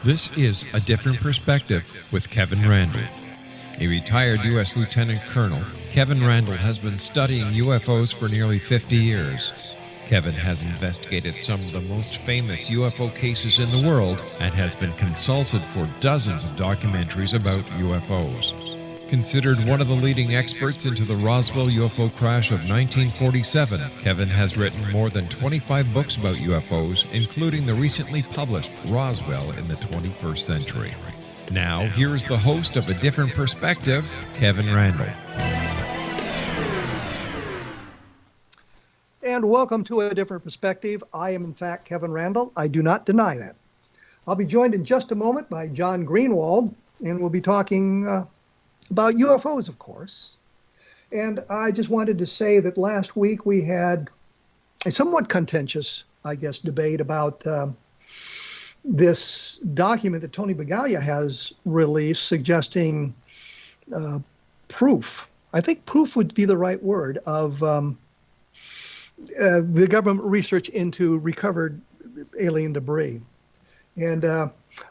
This is A Different Perspective with Kevin Randle. A retired U.S. Lieutenant Colonel, Kevin Randle has been studying UFOs for nearly 50 years. Kevin has investigated some of the most famous UFO cases in the world and has been consulted for dozens of documentaries about UFOs. Considered one of the leading experts into the Roswell UFO crash of 1947, Kevin has written more than 25 books about UFOs, including the recently published Roswell in the 21st Century. Now, here is the host of A Different Perspective, Kevin Randle. And welcome to A Different Perspective. I am, in fact, Kevin Randle. I do not deny that. I'll be joined in just a moment by John Greenewald, and we'll be talking about UFOs, of course. And I just wanted to say that last week we had a somewhat contentious, I guess, debate about this document that Tony Bragalia has released suggesting proof. I think proof would be the right word of the government research into recovered alien debris. And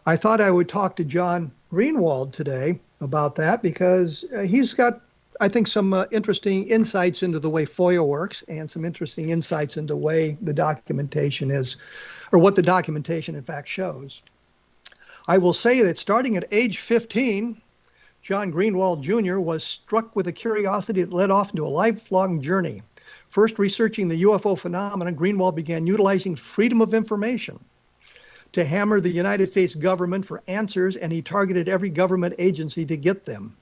I thought I would talk to John Greenewald today about that because he's got, I think, some interesting insights into the way FOIA works and some interesting insights into the way the documentation is, or what the documentation in fact shows. I will say that starting at age 15, John Greenewald Jr. was struck with a curiosity that led off into a lifelong journey. First researching the UFO phenomenon, Greenewald began utilizing freedom of information to hammer the United States government for answers, and he targeted every government agency to get them.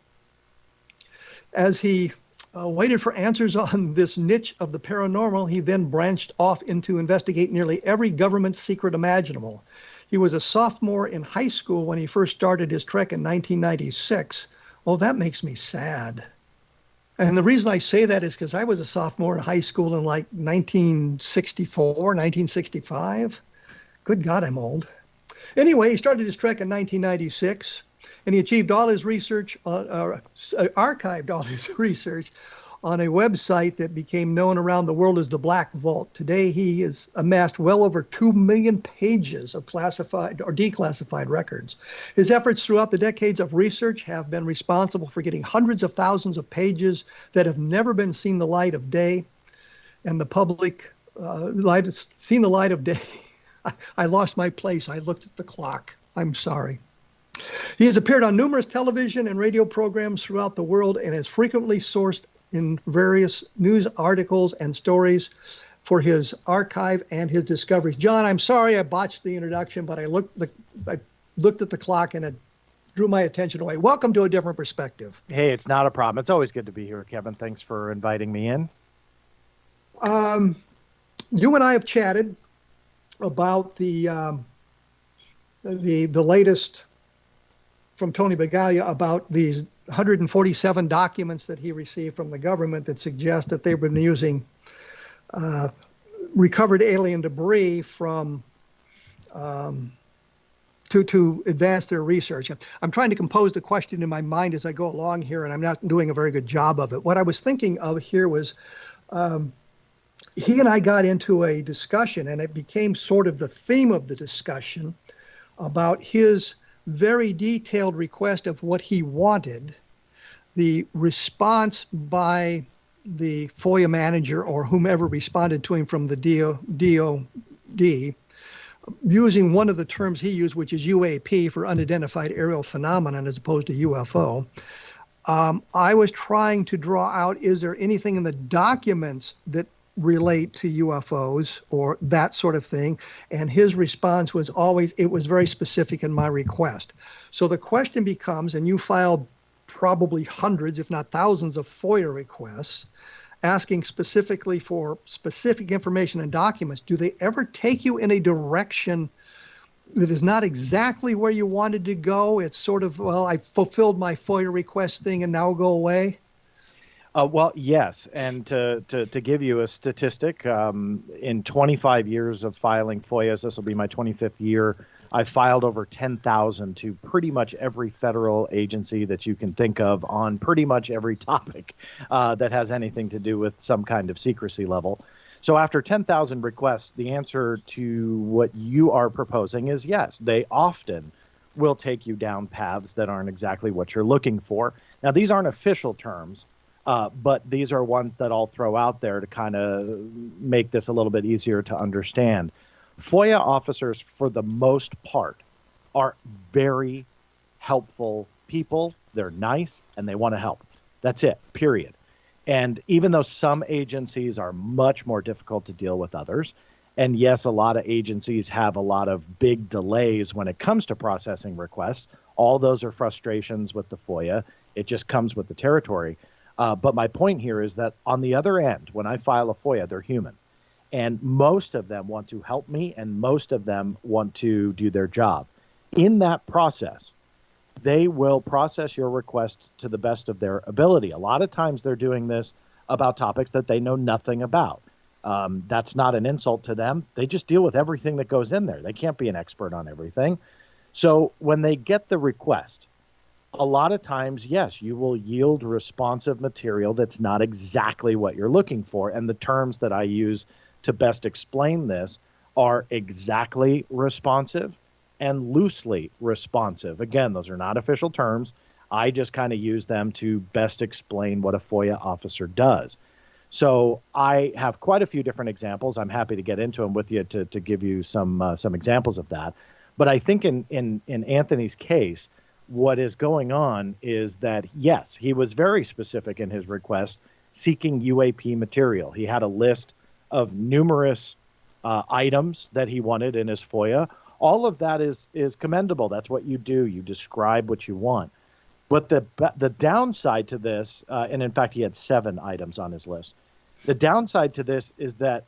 As he waited for answers on this niche of the paranormal, he then branched off into investigate nearly every government secret imaginable. He was a sophomore in high school when he first started his trek in 1996. Well, that makes me sad. And the reason I say that is because I was a sophomore in high school in like 1964, 1965. Good God, I'm old. Anyway, he started his trek in 1996, and he achieved all his research, archived all his research on a website that became known around the world as the Black Vault. Today, he has amassed well over 2 million pages of classified or declassified records. His efforts throughout the decades of research have been responsible for getting hundreds of thousands of pages that have never been seen the light of day, and the public seen the light of day. I lost my place. I looked at the clock. I'm sorry. He has appeared on numerous television and radio programs throughout the world and has frequently sourced in various news articles and stories for his archive and his discoveries. John, I'm sorry I botched the introduction, but I looked at the clock and it drew my attention away. Welcome to A Different Perspective. Hey, it's not a problem. It's always good to be here, Kevin. Thanks for inviting me in. You and I have chatted about the latest from Tony Bragalia about these 147 documents that he received from the government that suggest that they've been using recovered alien debris from to advance their research. I'm trying to compose the question in my mind as I go along here, and I'm not doing a very good job of it. What I was thinking of here was he and I got into a discussion, and it became sort of the theme of the discussion about his very detailed request of what he wanted, the response by the FOIA manager or whomever responded to him from the DOD, using one of the terms he used, which is UAP for unidentified aerial phenomenon as opposed to UFO. I was trying to draw out, is there anything in the documents that relate to UFOs or that sort of thing? And his response was always, it was very specific in my request. So the question becomes, and you filed probably hundreds, if not thousands of FOIA requests, asking specifically for specific information and documents. Do they ever take you in a direction that is not exactly where you wanted to go? It's sort of, well, I fulfilled my FOIA request thing and now go away? Well, yes. And to give you a statistic, in 25 years of filing FOIAs, this will be my 25th year, I've filed over 10,000 to pretty much every federal agency that you can think of on pretty much every topic that has anything to do with some kind of secrecy level. So after 10,000 requests, the answer to what you are proposing is yes, they often will take you down paths that aren't exactly what you're looking for. Now, these aren't official terms, but these are ones that I'll throw out there to kind of make this a little bit easier to understand. FOIA officers, for the most part, are very helpful people. They're nice and they want to help. That's it, period. And even though some agencies are much more difficult to deal with others, and yes, a lot of agencies have a lot of big delays when it comes to processing requests, all those are frustrations with the FOIA. It just comes with the territory. But my point here is that on the other end, when I file a FOIA, they're human. And most of them want to help me, and most of them want to do their job. In that process, they will process your request to the best of their ability. A lot of times they're doing this about topics that they know nothing about. That's not an insult to them. They just deal with everything that goes in there. They can't be an expert on everything. So when they get the request, a lot of times, yes, you will yield responsive material that's not exactly what you're looking for. And the terms that I use to best explain this are exactly responsive and loosely responsive. Again, those are not official terms. I just kind of use them to best explain what a FOIA officer does. So I have quite a few different examples. I'm happy to get into them with you to give you some examples of that. But I think in Anthony's case, what is going on is that, yes, he was very specific in his request seeking UAP material. He had a list of numerous items that he wanted in his FOIA. All of that is commendable. That's what you do. You describe what you want. But the downside to this, and in fact, he had 7 items on his list. The downside to this is that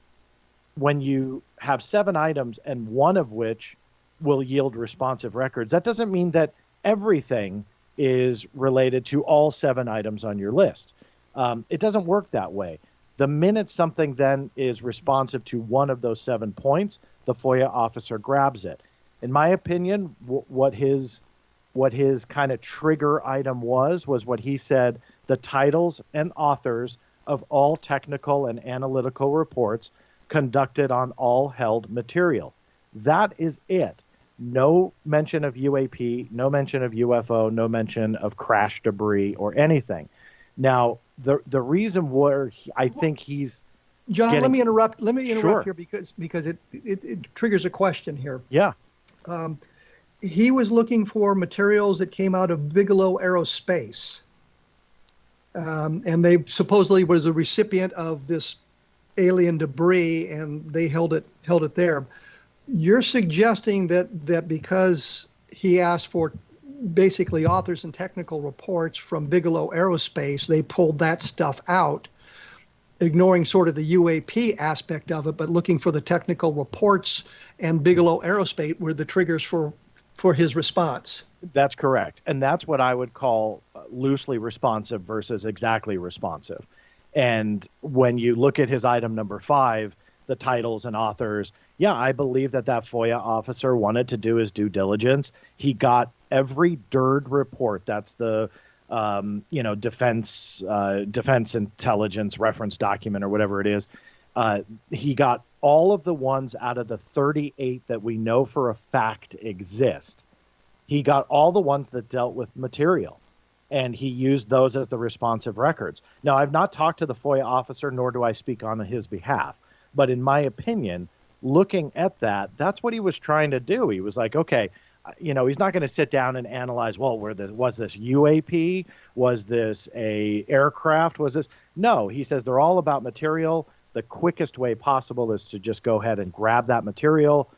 when you have 7 items and one of which will yield responsive records, that doesn't mean that everything is related to all 7 items on your list. It doesn't work that way. The minute something then is responsive to one of those 7 points, the FOIA officer grabs it. In my opinion, what his kind of trigger item was what he said: the titles and authors of all technical and analytical reports conducted on all held material. That is it. No mention of UAP, no mention of UFO, no mention of crash debris or anything. Now, the reason where I think he's John, let me interrupt. Sure. Here because it triggers a question here. Yeah. He was looking for materials that came out of Bigelow Aerospace, and they supposedly was a recipient of this alien debris, and they held it there. You're suggesting that because he asked for basically authors and technical reports from Bigelow Aerospace, they pulled that stuff out, ignoring sort of the UAP aspect of it, but looking for the technical reports, and Bigelow Aerospace were the triggers for his response. That's correct. And that's what I would call loosely responsive versus exactly responsive. And when you look at his item number 5, the titles and authors, yeah, I believe that FOIA officer wanted to do his due diligence. He got every DIRD report. That's the defense intelligence reference document or whatever it is. He got all of the ones out of the 38 that we know for a fact exist. He got all the ones that dealt with material, and he used those as the responsive records. Now, I've not talked to the FOIA officer, nor do I speak on his behalf. But in my opinion, looking at that, that's what he was trying to do. He was like, okay, he's not going to sit down and analyze, well, was this UAP? Was this a aircraft? Was this? No, he says they're all about material. The quickest way possible is to just go ahead and grab that material,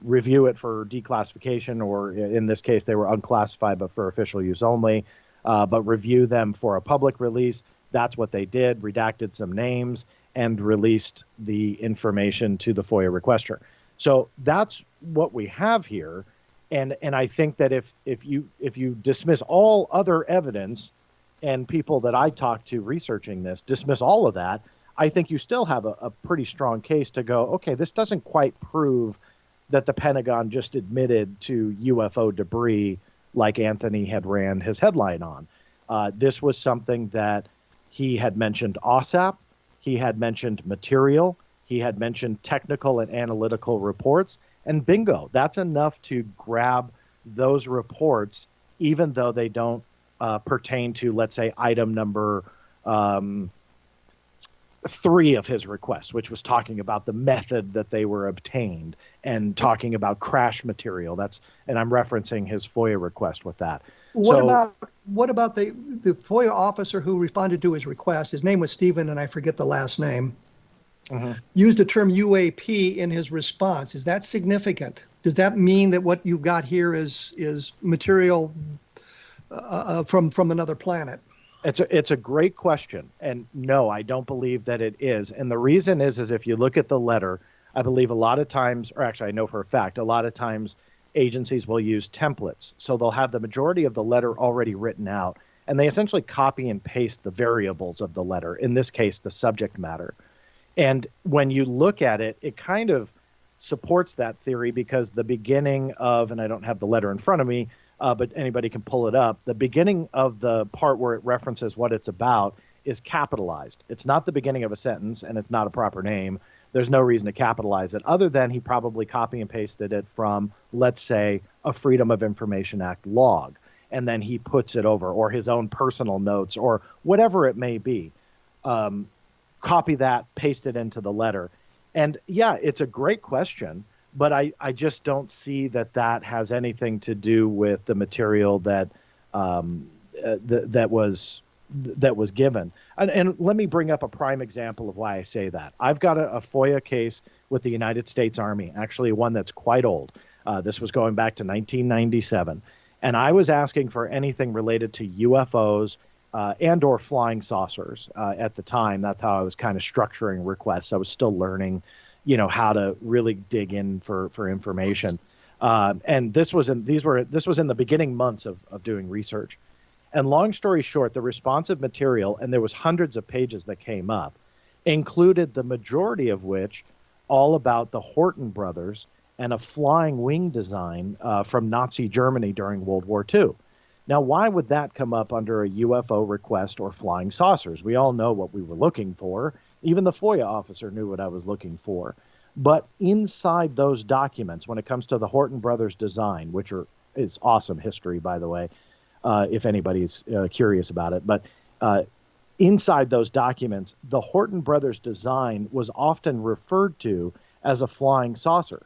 review it for declassification, or in this case, they were unclassified, but for official use only, but review them for a public release. That's what they did, redacted some names, and released the information to the FOIA requester. So that's what we have here. And I think that if you dismiss all other evidence, and people that I talked to researching this dismiss all of that, I think you still have a pretty strong case to go, okay, this doesn't quite prove that the Pentagon just admitted to UFO debris like Anthony had ran his headline on. This was something that he had mentioned OSAP, he had mentioned material, he had mentioned technical and analytical reports, and bingo, that's enough to grab those reports, even though they don't pertain to, let's say, item number 3 of his request, which was talking about the method that they were obtained and talking about crash material. And I'm referencing his FOIA request with that. What about the FOIA officer who responded to his request? His name was Stephen, and I forget the last name. Used the term UAP in his response. Is that significant? Does that mean that what you've got here is material from another planet? It's a great question, and no, I don't believe that it is. And the reason is if you look at the letter, I believe a lot of times, or actually I know for a fact, a lot of times agencies will use templates. So they'll have the majority of the letter already written out, and they essentially copy and paste the variables of the letter, in this case, the subject matter. And when you look at it, it kind of supports that theory because the beginning of, and I don't have the letter in front of me, but anybody can pull it up. The beginning of the part where it references what it's about is capitalized. It's not the beginning of a sentence, and it's not a proper name. There's no reason to capitalize it other than he probably copy and pasted it from, let's say, a Freedom of Information Act log, and then he puts it over, or his own personal notes, or whatever it may be. Copy that, paste it into the letter. And yeah, it's a great question, but I just don't see that has anything to do with the material that was given. And let me bring up a prime example of why I say that. I've got a FOIA case with the United States Army, actually one that's quite old. This was going back to 1997. And I was asking for anything related to UFOs and or flying saucers at the time. That's how I was kind of structuring requests. I was still learning, how to really dig in for information. And this was in the beginning months of doing research. And long story short, the responsive material, and there was hundreds of pages that came up, included the majority of which all about the Horton brothers and a flying wing design from Nazi Germany during World War II. Now, why would that come up under a UFO request or flying saucers? We all know what we were looking for. Even the FOIA officer knew what I was looking for. But inside those documents, when it comes to the Horton brothers design, which is awesome history, by the way, if anybody's curious about it. But inside those documents, the Horton brothers design was often referred to as a flying saucer.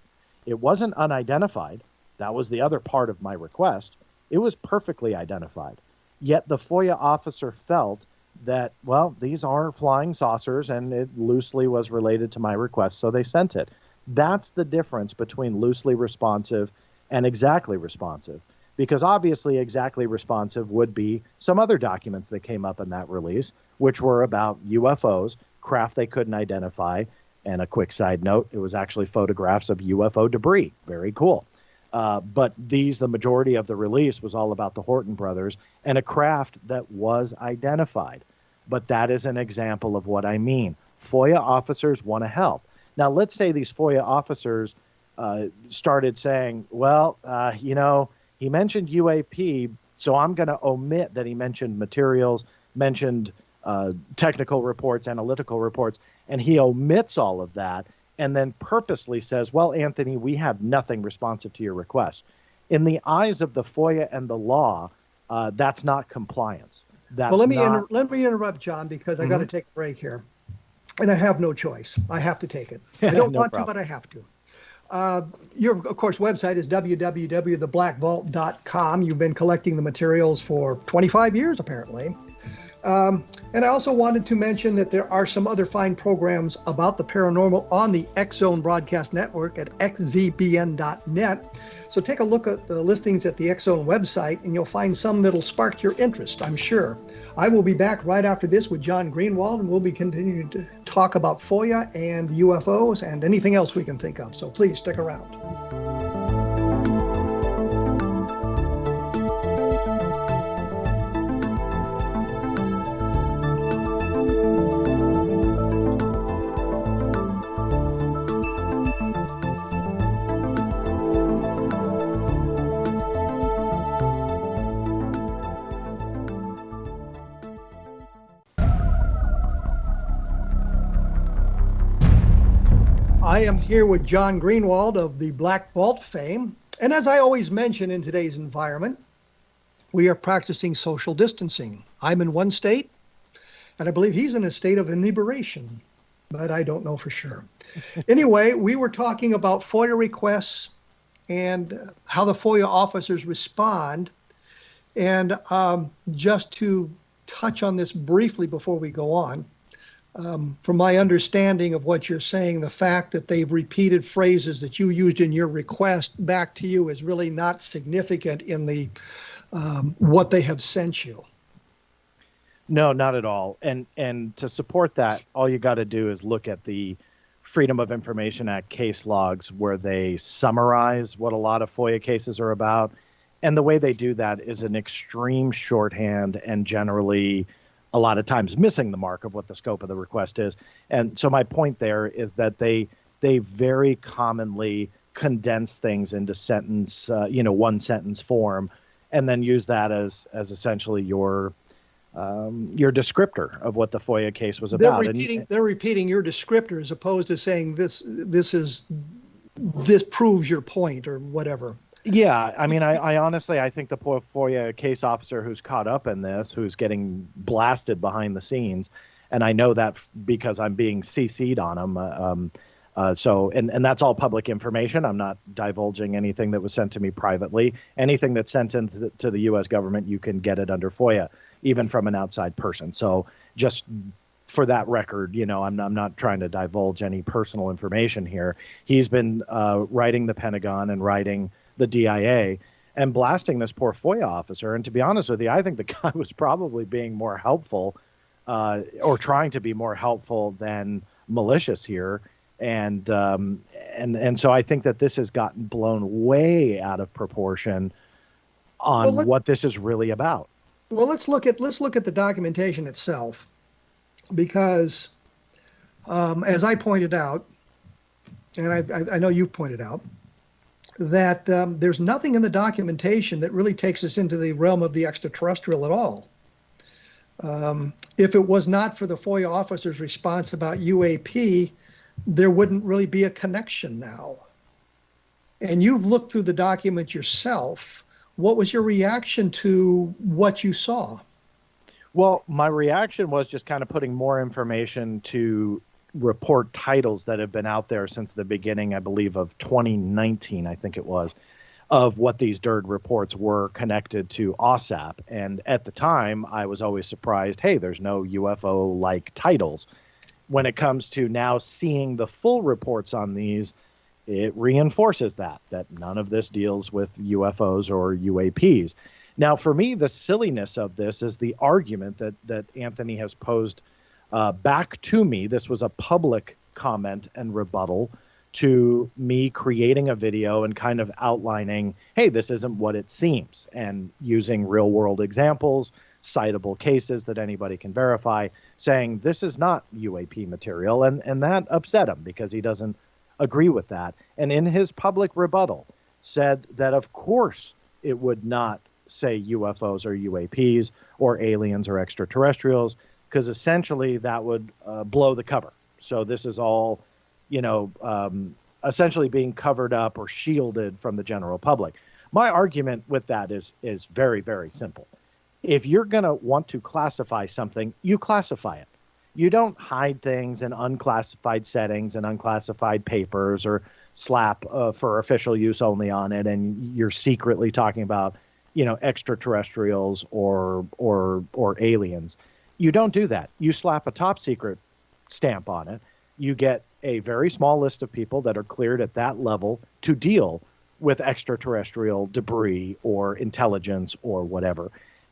It wasn't unidentified. That was the other part of my request. It was perfectly identified. Yet the FOIA officer felt that, well, these are flying saucers, and it loosely was related to my request, so they sent it. That's the difference between loosely responsive and exactly responsive. Because obviously exactly responsive would be some other documents that came up in that release, which were about UFOs, craft they couldn't identify. And a quick side note, it was actually photographs of UFO debris. Very cool. But the majority of the release was all about the Horton brothers and a craft that was identified. But that is an example of what I mean. FOIA officers want to help. Now, let's say these FOIA officers started saying, well, he mentioned UAP, so I'm going to omit that he mentioned materials, mentioned technical reports, analytical reports, and he omits all of that and then purposely says, well, Anthony, we have nothing responsive to your request. In the eyes of the FOIA and the law, that's not compliance. Let me interrupt, John, because I got to take a break here. And I have no choice. I have to take it. I don't want to, but I have to. Your, of course, website is www.theblackvault.com. You've been collecting the materials for 25 years, apparently. And I also wanted to mention that there are some other fine programs about the paranormal on the X-Zone Broadcast Network at xzbn.net. So take a look at the listings at the X-Zone website, and you'll find some that'll spark your interest, I'm sure. I will be back right after this with John Greenewald, and we'll be continuing to talk about FOIA and UFOs and anything else we can think of. So please stick around. I am here with John Greenewald of the Black Vault fame. And as I always mention in today's environment, we are practicing social distancing. I'm in one state, and I believe he's in a state of inebriation, but I don't know for sure. Anyway, we were talking about FOIA requests and how the FOIA officers respond. And just to touch on this briefly before we go on, from my understanding of what you're saying, the fact that they've repeated phrases that you used in your request back to you is really not significant in the what they have sent you. No, not at all. And to support that, all you got to do is look at the Freedom of Information Act case logs where they summarize what a lot of FOIA cases are about. And the way they do that is an extreme shorthand and generally a lot of times missing the mark of what the scope of the request is. And so my point there is that they very commonly condense things into sentence, one sentence form, and then use that as essentially your descriptor of what the FOIA case was about. They're repeating your descriptor as opposed to saying this proves your point or whatever. Yeah, I mean, I honestly, I think the FOIA case officer who's caught up in this, who's getting blasted behind the scenes, and I know that because I'm being CC'd on him. And that's all public information. I'm not divulging anything that was sent to me privately. Anything that's sent to the U.S. government, you can get it under FOIA, even from an outside person. So just for that record, I'm not trying to divulge any personal information here. He's been writing the Pentagon and writing the DIA and blasting this poor FOIA officer. And to be honest with you, I think the guy was probably being more helpful or trying to be more helpful than malicious here. And so I think that this has gotten blown way out of proportion on what this is really about. Well, let's look at the documentation itself, because as I pointed out, and I know you've pointed out, that there's nothing in the documentation that really takes us into the realm of the extraterrestrial at all. If it was not for the FOIA officer's response about UAP, there wouldn't really be a connection now. And you've looked through the document yourself. What was your reaction to what you saw? Well, my reaction was just kind of putting more information to report titles that have been out there since the beginning, I believe, of 2019, I think it was, of what these DIRD reports were connected to OSAP. And at the time, I was always surprised, hey, there's no UFO-like titles. When it comes to now seeing the full reports on these, it reinforces that none of this deals with UFOs or UAPs. Now, for me, the silliness of this is the argument that Anthony has posed back to me. This was a public comment and rebuttal to me creating a video and kind of outlining, hey, this isn't what it seems, and using real world examples, citable cases that anybody can verify, saying this is not UAP material. And that upset him because he doesn't agree with that. And in his public rebuttal said that, of course, it would not say UFOs or UAPs or aliens or extraterrestrials, because essentially that would blow the cover. So this is all, essentially being covered up or shielded from the general public. My argument with that is very, very simple. If you're going to want to classify something, you classify it. You don't hide things in unclassified settings and unclassified papers or slap for official use only on it, and you're secretly talking about, extraterrestrials or aliens. You don't do that. You slap a top secret stamp on it. You get a very small list of people that are cleared at that level to deal with extraterrestrial debris or intelligence or whatever.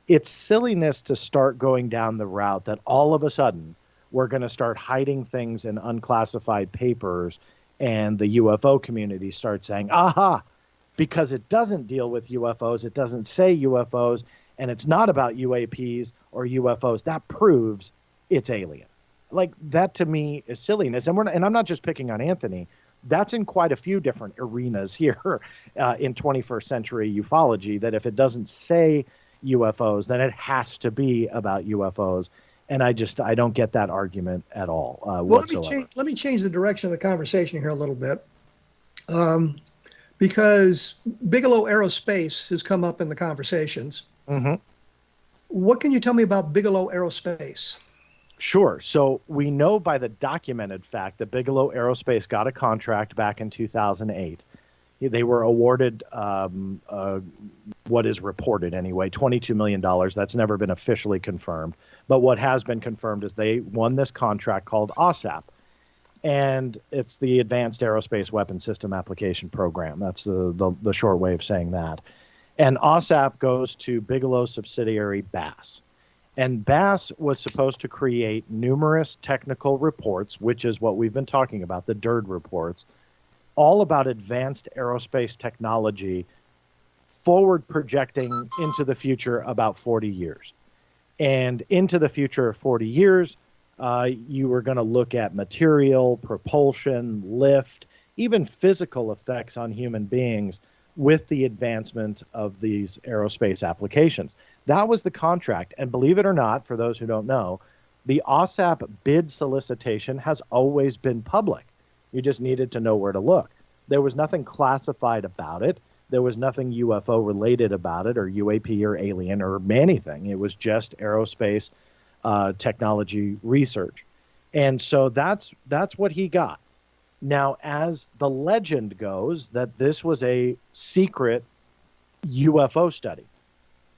It's silliness to start going down the route that all of a sudden we're going to start hiding things in unclassified papers, and the UFO community starts saying, aha, because it doesn't deal with UFOs, it doesn't say UFOs, and it's not about UAPs or UFOs, that proves it's alien. Like, that to me is silliness. And I'm not just picking on Anthony. That's in quite a few different arenas here in 21st century ufology, that if it doesn't say UFOs, then it has to be about UFOs. And I don't get that argument at all whatsoever. Let me change the direction of the conversation here a little bit. because Bigelow Aerospace has come up in the conversations. Mm-hmm. What can you tell me about Bigelow Aerospace? Sure. So we know by the documented fact that Bigelow Aerospace got a contract back in 2008. They were awarded what is reported anyway, $22 million. That's never been officially confirmed. But what has been confirmed is they won this contract called OSAP. And it's the Advanced Aerospace Weapon System Application Program. That's the short way of saying that. And OSAP goes to Bigelow's subsidiary BASS. And BASS was supposed to create numerous technical reports, which is what we've been talking about, the DIRD reports, all about advanced aerospace technology, forward projecting into the future about 40 years. And into the future of 40 years, you were going to look at material, propulsion, lift, even physical effects on human beings with the advancement of these aerospace applications. That was the contract. And believe it or not, for those who don't know, the OSAP bid solicitation has always been public. You just needed to know where to look. There was nothing classified about it. There was nothing UFO related about it, or UAP or alien or anything. It was just aerospace technology research. And so that's what he got. Now, as the legend goes, that this was a secret UFO study.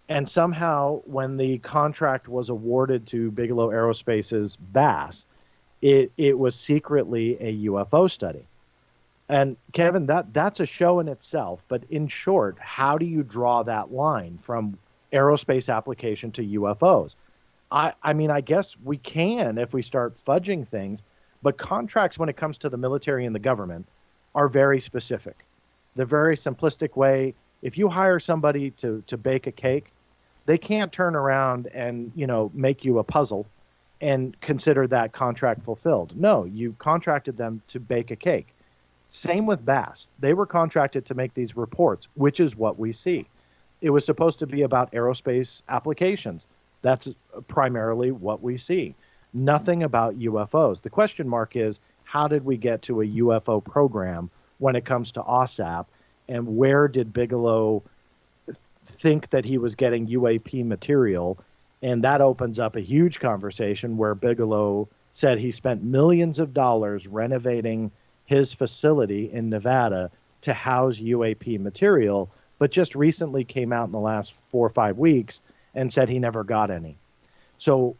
And somehow, when the contract was awarded to Bigelow Aerospace's BASS, it was secretly a UFO study. And Kevin, that's a show in itself. But in short, how do you draw that line from aerospace application to UFOs? I mean, I guess we can if we start fudging things. But contracts, when it comes to the military and the government, are very specific. The very simplistic way, if you hire somebody to bake a cake, they can't turn around and, make you a puzzle and consider that contract fulfilled. No, you contracted them to bake a cake. Same with BASS. They were contracted to make these reports, which is what we see. It was supposed to be about aerospace applications. That's primarily what we see. Nothing about UFOs. The question mark is, how did we get to a UFO program when it comes to OSAP, and where did Bigelow think that he was getting UAP material? And that opens up a huge conversation where Bigelow said he spent millions of dollars renovating his facility in Nevada to house UAP material, but just recently came out in the last 4 or 5 weeks and said he never got any. So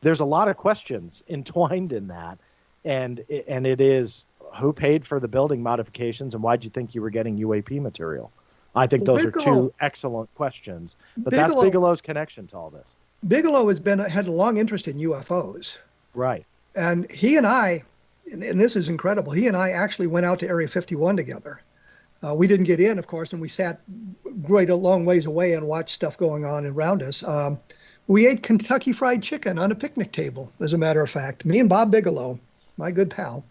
there's a lot of questions entwined in that, and it is, who paid for the building modifications, and why'd you think you were getting UAP material? I think those are two excellent questions, but that's Bigelow's connection to all this. Bigelow had a long interest in UFOs. Right. And he and I, and this is incredible, he and I actually went out to Area 51 together. We didn't get in, of course, and we sat a long ways away and watched stuff going on around us. We ate Kentucky Fried Chicken on a picnic table, as a matter of fact. Me and Bob Bigelow, my good pal.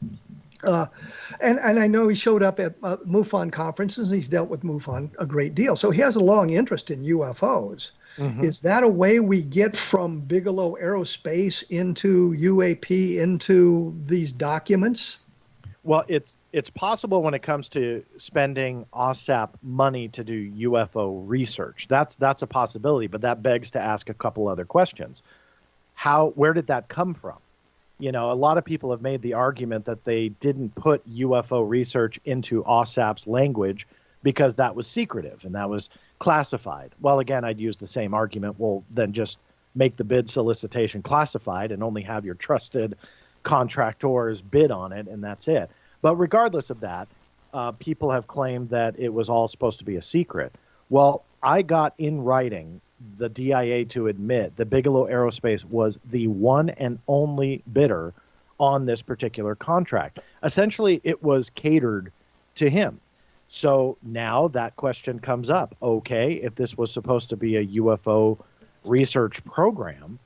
And I know he showed up at MUFON conferences. He's dealt with MUFON a great deal. So he has a long interest in UFOs. Mm-hmm. Is that a way we get from Bigelow Aerospace into UAP, into these documents? Well, it's possible when it comes to spending OSAP money to do UFO research. That's a possibility, but that begs to ask a couple other questions. Where did that come from? A lot of people have made the argument that they didn't put UFO research into OSAP's language because that was secretive and that was classified. Well, again, I'd use the same argument. Well, then just make the bid solicitation classified and only have your trusted contractors bid on it, and that's it. But regardless of that, people have claimed that it was all supposed to be a secret. Well, I got in writing the DIA to admit that Bigelow Aerospace was the one and only bidder on this particular contract. Essentially, it was catered to him. So now that question comes up. Okay, if this was supposed to be a UFO research program,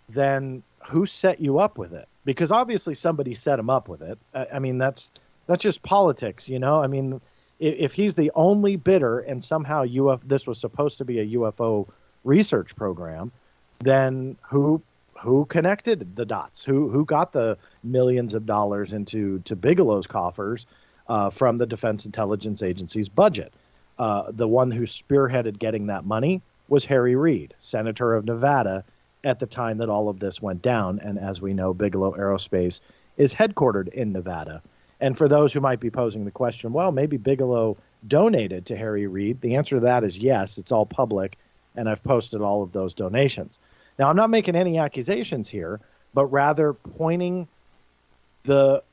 then who set you up with it? Because obviously somebody set him up with it. I mean, that's just politics, I mean, if he's the only bidder and somehow this was supposed to be a UFO research program, then who connected the dots? Who got the millions of dollars into Bigelow's coffers from the Defense Intelligence Agency's budget. The one who spearheaded getting that money was Harry Reid, senator of Nevada, at the time that all of this went down. And as we know, Bigelow Aerospace is headquartered in Nevada. And for those who might be posing the question, well, maybe Bigelow donated to Harry Reid, the answer to that is yes, it's all public, and I've posted all of those donations. Now, I'm not making any accusations here, but rather pointing the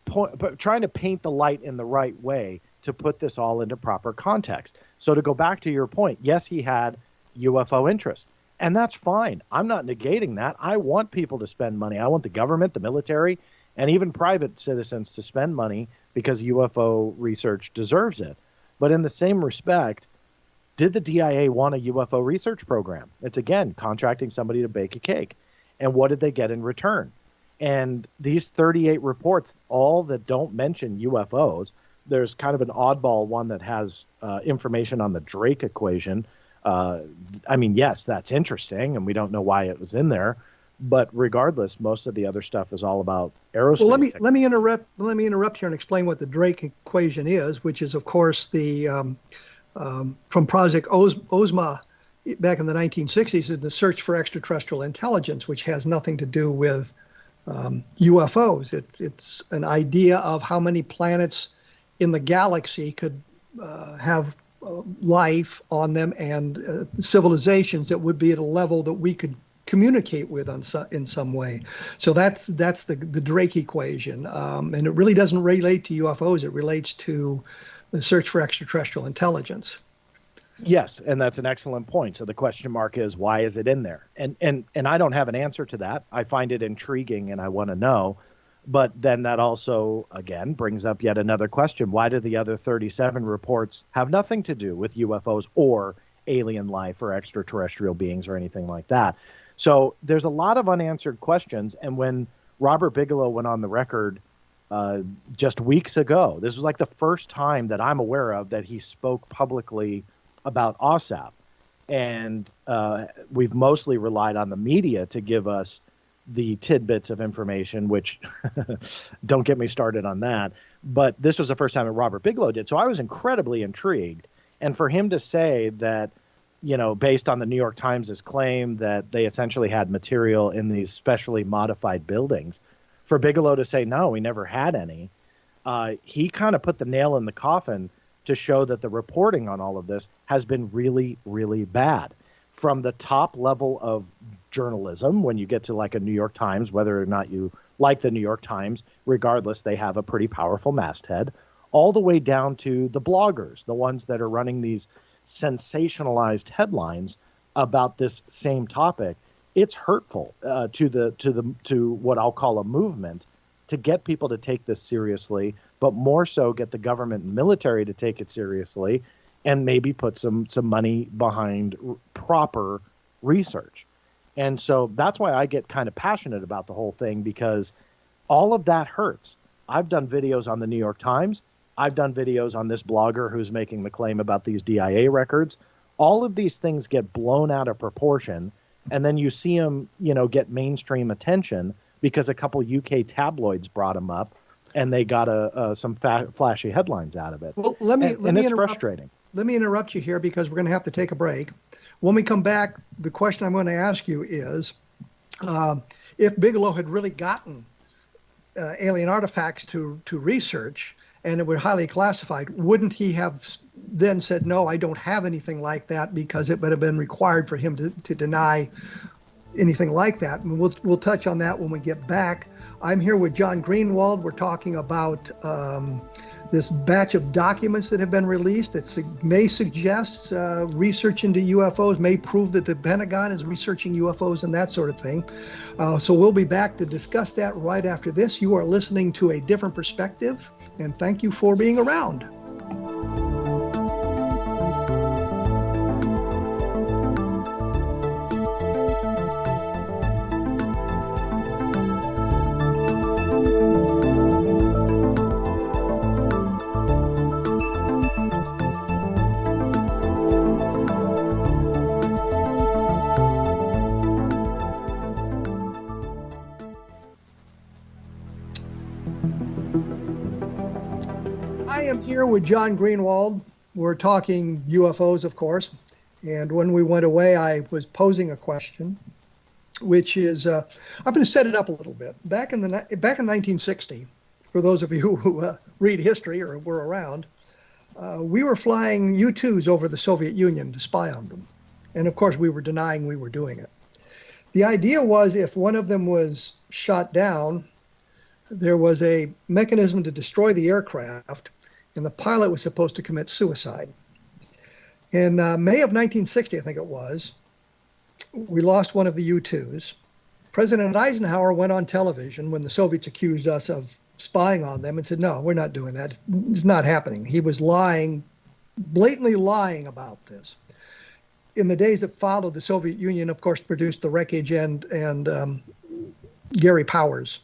point, but trying to paint the light in the right way to put this all into proper context. So to go back to your point, yes, he had UFO interest, and that's fine. I'm not negating that. I want people to spend money. I want the government, the military, and even private citizens to spend money because UFO research deserves it. But in the same respect, did the DIA want a UFO research program? It's, again, contracting somebody to bake a cake. And what did they get in return? And these 38 reports, all that don't mention UFOs, there's kind of an oddball one that has information on the Drake equation. I mean, yes, that's interesting, and we don't know why it was in there. But regardless, most of the other stuff is all about aerospace. Well, let me interrupt here and explain what the Drake equation is, which is, of course, the from Project Ozma back in the 1960s, in the search for extraterrestrial intelligence, which has nothing to do with UFOs. It's an idea of how many planets in the galaxy could have life on them and civilizations that would be at a level that we could communicate with in some way. So that's the Drake equation, and it really doesn't relate to UFOs. It relates to the search for extraterrestrial intelligence. Yes, and that's an excellent point. So the question mark is, why is it in there? And I don't have an answer to that. I find it intriguing and I want to know. But then that also, again, brings up yet another question. Why do the other 37 reports have nothing to do with UFOs or alien life or extraterrestrial beings or anything like that? So there's a lot of unanswered questions. And when Robert Bigelow went on the record just weeks ago, this was like the first time that I'm aware of that he spoke publicly about OSAP. And we've mostly relied on the media to give us the tidbits of information, which don't get me started on that. But this was the first time that Robert Bigelow did. So I was incredibly intrigued. And for him to say that, you know, based on the New York Times' claim that they essentially had material in these specially modified buildings, for Bigelow to say, no, we never had any, he kind of put the nail in the coffin to show that the reporting on all of this has been really, really bad. From the top level of journalism, when you get to like a New York Times, whether or not you like the New York Times, regardless, they have a pretty powerful masthead, all the way down to the bloggers, the ones that are running these sensationalized headlines about this same topic. It's hurtful to what I'll call a movement to get people to take this seriously, but more so get the government and military to take it seriously and maybe put some money behind proper research. And so that's why I get kind of passionate about the whole thing, because all of that hurts. I've done videos on the New York Times. I've done videos on this blogger who's making the claim about these DIA records. All of these things get blown out of proportion, and then you see them, you know, get mainstream attention because a couple UK tabloids brought them up, and they got some flashy headlines out of it. Well, it's frustrating. Let me interrupt you here because we're going to have to take a break. When we come back, the question I'm going to ask you is, if Bigelow had really gotten alien artifacts to research and it were highly classified, wouldn't he have then said, no, I don't have anything like that, because it would have been required for him to deny anything like that? And we'll touch on that when we get back. I'm here with John Greenewald. We're talking about this batch of documents that have been released that may suggest research into UFOs, may prove that the Pentagon is researching UFOs and that sort of thing. So we'll be back to discuss that right after this. You are listening to A Different Perspective, and thank you for being around. am here with John Greenewald. We're talking UFOs, of course. And when we went away, I was posing a question, which is, I'm going to set it up a little bit. Back in 1960, for those of you who read history or were around, we were flying U-2s over the Soviet Union to spy on them. And of course, we were denying we were doing it. The idea was if one of them was shot down, there was a mechanism to destroy the aircraft, and the pilot was supposed to commit suicide. In May of 1960, I think it was, we lost one of the U-2s. President Eisenhower went on television when the Soviets accused us of spying on them and said, no, we're not doing that. It's not happening. He was lying, blatantly lying about this. In the days that followed, the Soviet Union, of course, produced the wreckage and Gary Powers,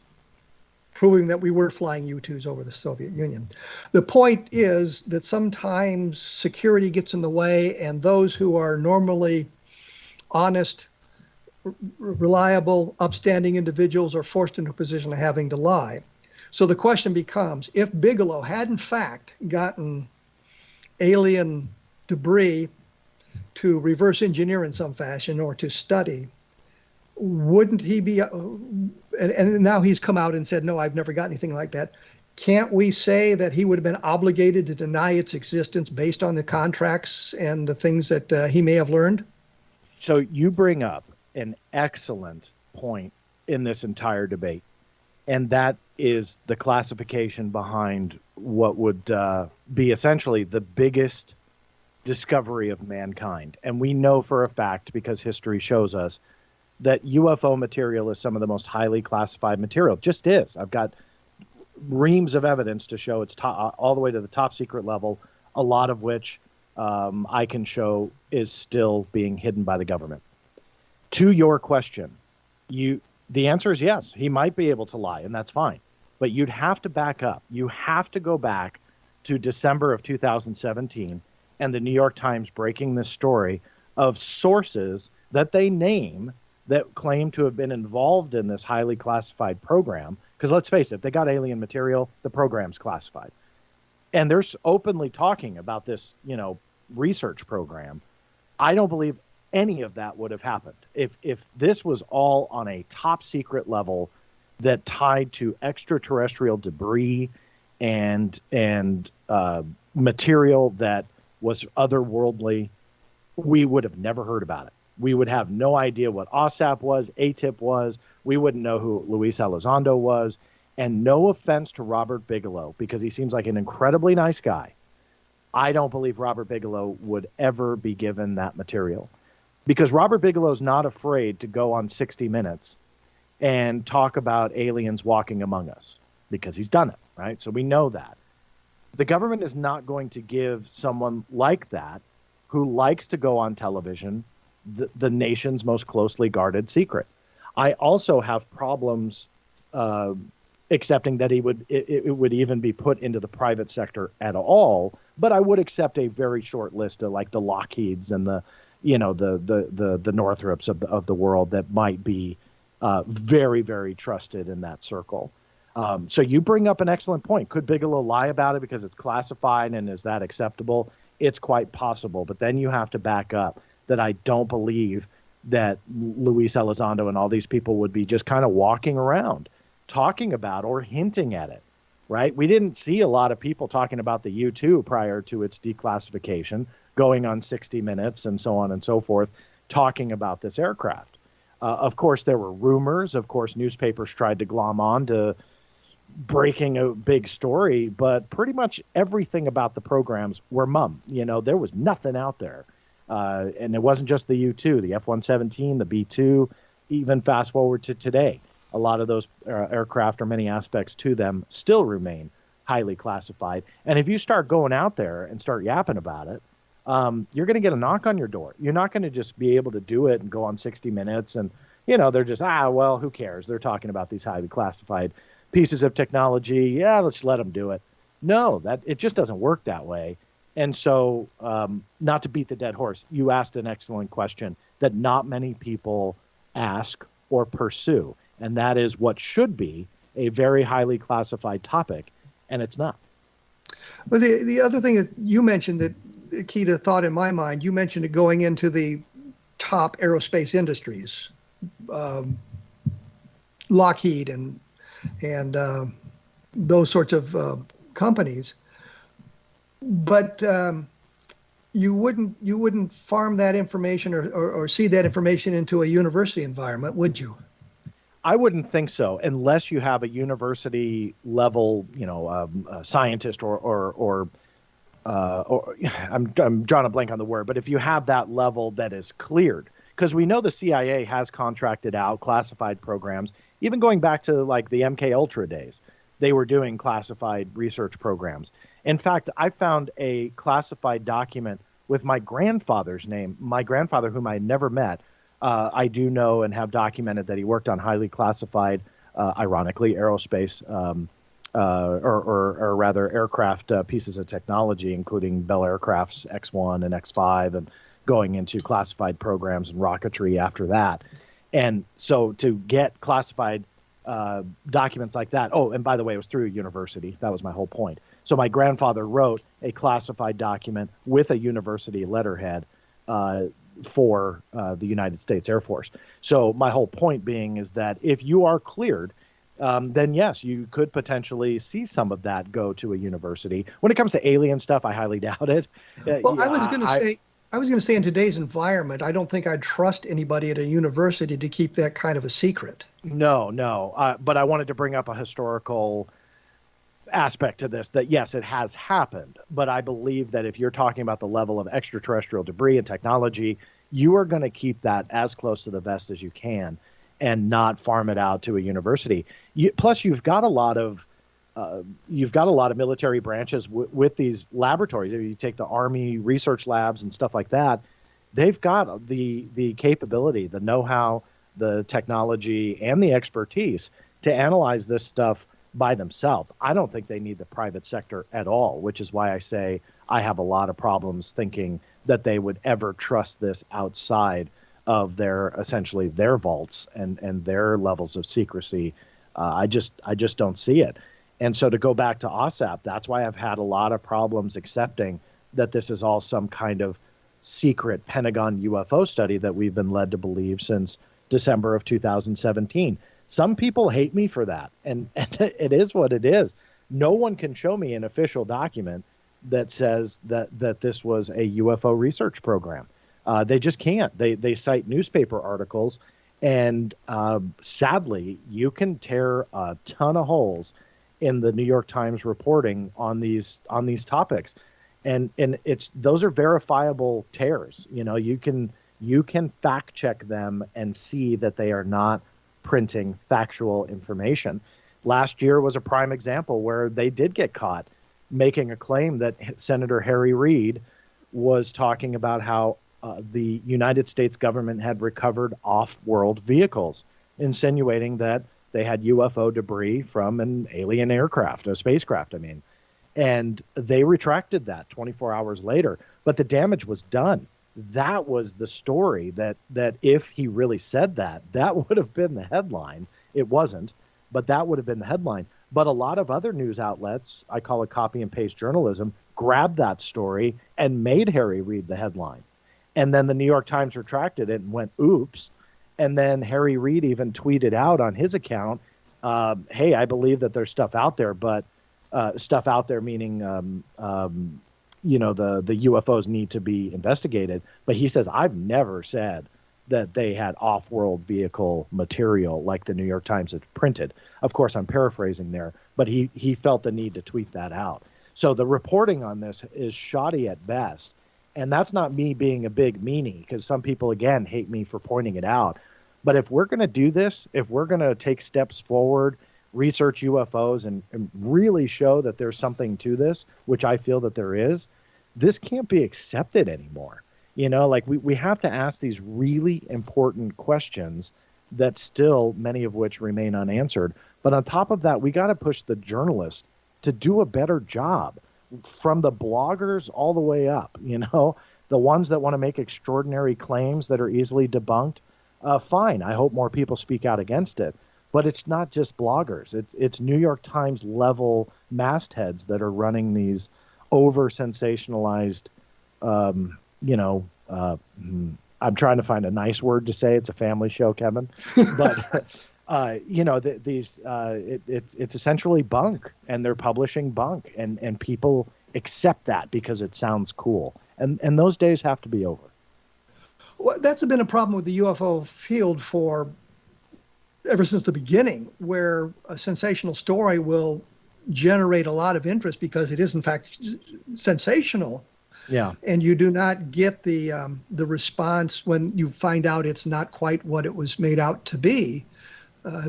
proving that we were flying U-2s over the Soviet Union. The point is that sometimes security gets in the way, and those who are normally honest, reliable, upstanding individuals are forced into a position of having to lie. So the question becomes, if Bigelow had in fact gotten alien debris to reverse engineer in some fashion or to study, wouldn't he be, and now he's come out and said, no, I've never got anything like that. Can't we say that he would have been obligated to deny its existence based on the contracts and the things that he may have learned? So you bring up an excellent point in this entire debate, and that is the classification behind what would be essentially the biggest discovery of mankind. And we know for a fact, because history shows us, that UFO material is some of the most highly classified material. It just is. I've got reams of evidence to show it's all the way to the top secret level, a lot of which I can show is still being hidden by the government. To your question, the answer is yes. He might be able to lie, and that's fine. But you'd have to back up. You have to go back to December of 2017 and the New York Times breaking this story of sources that they name that claim to have been involved in this highly classified program. Because let's face it, if they got alien material, the program's classified. And they're openly talking about this, research program. I don't believe any of that would have happened. If this was all on a top secret level that tied to extraterrestrial debris and material that was otherworldly, we would have never heard about it. We would have no idea what OSAP was, ATIP was. We wouldn't know who Luis Elizondo was. And no offense to Robert Bigelow, because he seems like an incredibly nice guy. I don't believe Robert Bigelow would ever be given that material, because Robert Bigelow's not afraid to go on 60 Minutes and talk about aliens walking among us, because he's done it, right? So we know that. The government is not going to give someone like that, who likes to go on television, the nation's most closely guarded secret. I also have problems accepting that it would even be put into the private sector at all, but I would accept a very short list of like the Lockheeds and the Northrops of the world that might be very, very trusted in that circle. So you bring up an excellent point. Could Bigelow lie about it because it's classified, and is that acceptable? It's quite possible, but then you have to back up that I don't believe that Luis Elizondo and all these people would be just kind of walking around talking about or hinting at it, right? We didn't see a lot of people talking about the U-2 prior to its declassification, going on 60 Minutes and so on and so forth, talking about this aircraft. Of course, there were rumors. Of course, newspapers tried to glom on to breaking a big story, but pretty much everything about the programs were mum. There was nothing out there. And it wasn't just the U-2, the F-117, the B-2, even fast forward to today. A lot of those aircraft, or many aspects to them, still remain highly classified. And if you start going out there and start yapping about it, you're going to get a knock on your door. You're not going to just be able to do it and go on 60 Minutes and, they're just, well, who cares? They're talking about these highly classified pieces of technology. Yeah, let's let them do it. No, it just doesn't work that way. And so, not to beat the dead horse, you asked an excellent question that not many people ask or pursue. And that is what should be a very highly classified topic, and it's not. Well, the other thing that you mentioned that the key to thought in my mind, you mentioned it going into the top aerospace industries, um, Lockheed and those sorts of companies. But you wouldn't farm that information or see that information into a university environment, would you? I wouldn't think so, unless you have a university level, scientist or I'm drawing a blank on the word, but if you have that level that is cleared, because we know the CIA has contracted out classified programs, even going back to like the MK Ultra days, they were doing classified research programs. In fact, I found a classified document with my grandfather's name, my grandfather, whom I never met. I do know and have documented that he worked on highly classified, ironically, aerospace, or rather aircraft pieces of technology, including Bell Aircraft's X-1 and X-5, and going into classified programs and rocketry after that. And so to get classified documents like that, oh, and by the way, it was through a university. That was my whole point. So my grandfather wrote a classified document with a university letterhead for the United States Air Force. So my whole point being is that if you are cleared, then yes, you could potentially see some of that go to a university. When it comes to alien stuff, I highly doubt it. Well, I was going to say in today's environment, I don't think I'd trust anybody at a university to keep that kind of a secret. No. But I wanted to bring up a historical aspect to this, that yes, it has happened, but I believe that if you're talking about the level of extraterrestrial debris and technology, you are going to keep that as close to the vest as you can and not farm it out to a university. Plus, you've got a lot of military branches with these laboratories. If you take the Army research labs and stuff like that, they've got the capability, the know-how, the technology, and the expertise to analyze this stuff by themselves. I don't think they need the private sector at all, which is why I say I have a lot of problems thinking that they would ever trust this outside of essentially their vaults and their levels of secrecy. I just don't see it. And so to go back to OSAP, that's why I've had a lot of problems accepting that this is all some kind of secret Pentagon UFO study that we've been led to believe since December of 2017. Some people hate me for that, and it is what it is. No one can show me an official document that says that this was a UFO research program. They just can't. They cite newspaper articles, and sadly, you can tear a ton of holes in the New York Times reporting on these topics, and those are verifiable tears. You can fact check them and see that they are not printing factual information. Last year was a prime example where they did get caught making a claim that Senator Harry Reid was talking about how the United States government had recovered off-world vehicles, insinuating that they had UFO debris from an alien aircraft, a spacecraft, I mean. And they retracted that 24 hours later, but the damage was done. That was the story that if he really said that would have been the headline. It wasn't, but that would have been the headline. But a lot of other news outlets, I call it copy and paste journalism, grabbed that story and made Harry Reid the headline. And then the New York Times retracted it and went, oops. And then Harry Reid even tweeted out on his account, hey, I believe that there's stuff out there, but stuff out there meaning the UFOs need to be investigated. But he says, I've never said that they had off-world vehicle material like the New York Times had printed. Of course, I'm paraphrasing there, but he felt the need to tweet that out. So the reporting on this is shoddy at best. And that's not me being a big meanie, because some people, again, hate me for pointing it out. But if we're going to do this, if we're going to take steps forward, research UFOs and really show that there's something to this, which I feel that there is, this can't be accepted anymore. We have to ask these really important questions that still, many of which remain unanswered. But on top of that, we got to push the journalists to do a better job, from the bloggers all the way up, the ones that want to make extraordinary claims that are easily debunked. Fine. I hope more people speak out against it. But it's not just bloggers. It's New York Times level mastheads that are running these over sensationalized, you know, I'm trying to find a nice word to say. It's a family show, Kevin, but you know, it's essentially bunk, and they're publishing bunk, and people accept that because it sounds cool, and those days have to be over. Well, that's been a problem with the UFO field for ever since the beginning, where a sensational story will generate a lot of interest because it is in fact sensational. Yeah. And you do not get the response when you find out it's not quite what it was made out to be.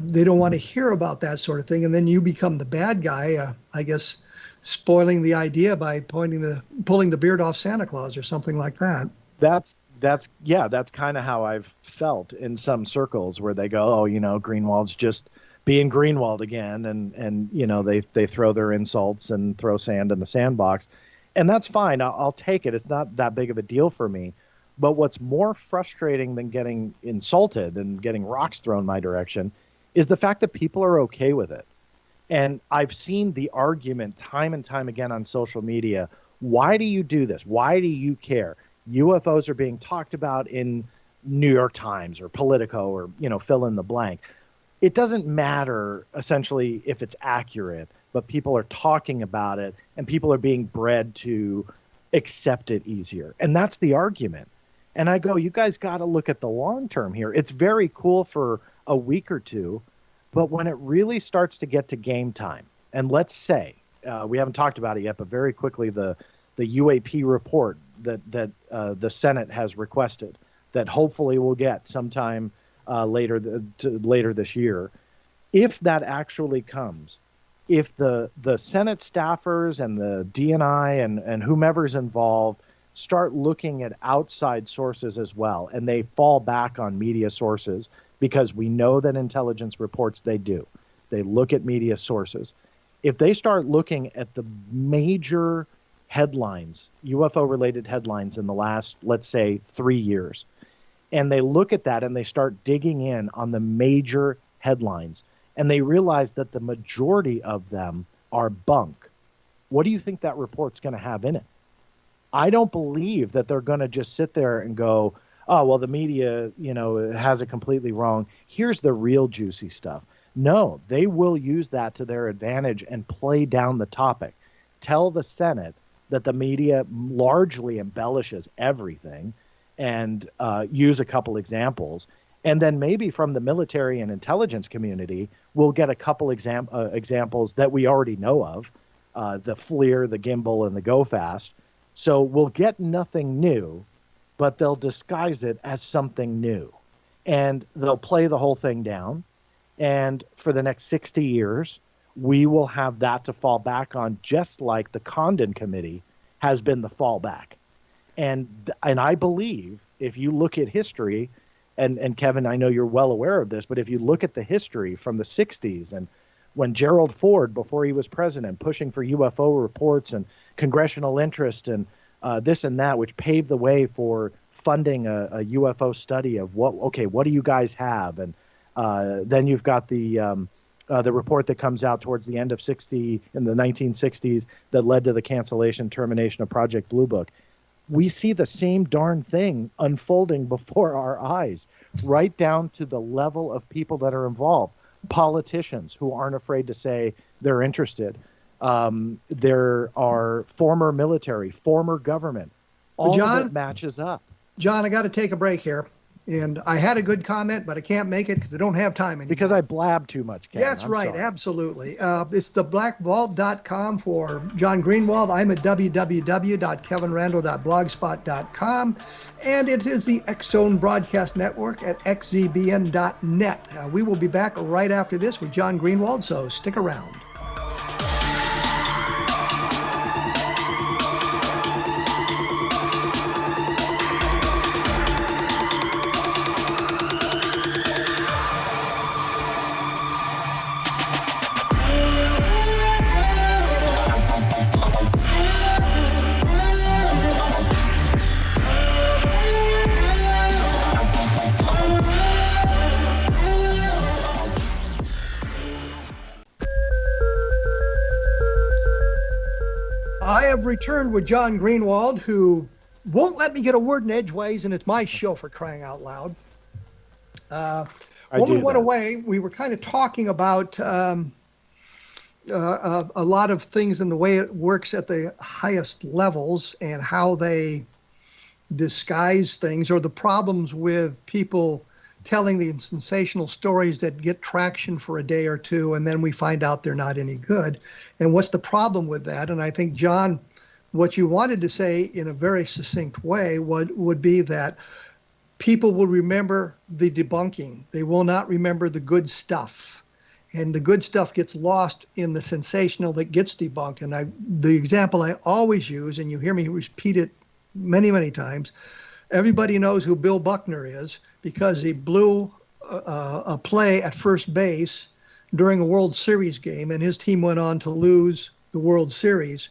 They don't want to hear about that sort of thing, and then you become the bad guy, I guess, spoiling the idea by pulling the beard off Santa Claus or something like that. That's kind of how I've felt in some circles where they go, oh, you know, Greenewald's just being Greenewald again, and you know, they throw their insults and throw sand in the sandbox. And that's fine. I'll take it. It's not that big of a deal for me. But what's more frustrating than getting insulted and getting rocks thrown my direction is the fact that people are okay with it. And I've seen the argument time and time again on social media. Why do you do this? Why do you care? UFOs are being talked about in New York Times or Politico or, you know, fill in the blank. It doesn't matter essentially if it's accurate, but people are talking about it and people are being bred to accept it easier. And that's the argument. And I go, you guys got to look at the long term here. It's very cool for a week or two, but when it really starts to get to game time, and let's say, we haven't talked about it yet, but very quickly, the UAP report that the Senate has requested that hopefully we'll get sometime later this year. If that actually comes, if the Senate staffers and the DNI and whomever's involved start looking at outside sources as well, and they fall back on media sources, because we know that intelligence reports they look at media sources. If they start looking at the major headlines, UFO-related headlines in the last, let's say, 3 years, and they look at that and they start digging in on the major headlines, and they realize that the majority of them are bunk, what do you think that report's going to have in it? I don't believe that they're going to just sit there and go, oh, well, the media, you know, has it completely wrong. Here's the real juicy stuff. No, they will use that to their advantage and play down the topic. Tell the Senate that the media largely embellishes everything, and use a couple examples. And then maybe from the military and intelligence community, we'll get a couple examples that we already know of, the FLIR, the gimbal, and the Go Fast. So we'll get nothing new, but they'll disguise it as something new. And they'll play the whole thing down. And for the next 60 years, we will have that to fall back on, just like the Condon Committee has been the fallback. And I believe if you look at history, and Kevin, I know you're well aware of this, but if you look at the history from the 60s, and when Gerald Ford, before he was president, pushing for UFO reports and congressional interest and this and that, which paved the way for funding a UFO study of what do you guys have? And then you've got the report that comes out towards the end of in the 1960s that led to the cancellation, termination of Project Blue Book. We see the same darn thing unfolding before our eyes, right down to the level of people that are involved. Politicians who aren't afraid to say they're interested. There are former military, former government. All of it matches up. John, I got to take a break here. And I had a good comment, but I can't make it because I don't have time anymore. Because I blab too much, Ken. That's right, sorry. Absolutely. It's theblackvault.com for John Greenewald. I'm at www.kevinrandle.blogspot.com. And it is the X-Zone Broadcast Network at xzbn.net. We will be back right after this with John Greenewald, so stick around. I have returned with John Greenewald, who won't let me get a word in edgeways, and it's my show, for crying out loud. When we went away, we were kind of talking about a lot of things in the way it works at the highest levels and how they disguise things, or the problems with people telling the sensational stories that get traction for a day or two, and then we find out they're not any good. And what's the problem with that? And I think, John, what you wanted to say in a very succinct way would be that people will remember the debunking. They will not remember the good stuff. And the good stuff gets lost in the sensational that gets debunked. And the example I always use, and you hear me repeat it many, many times, everybody knows who Bill Buckner is because he blew a play at first base during a World Series game, and his team went on to lose the World Series.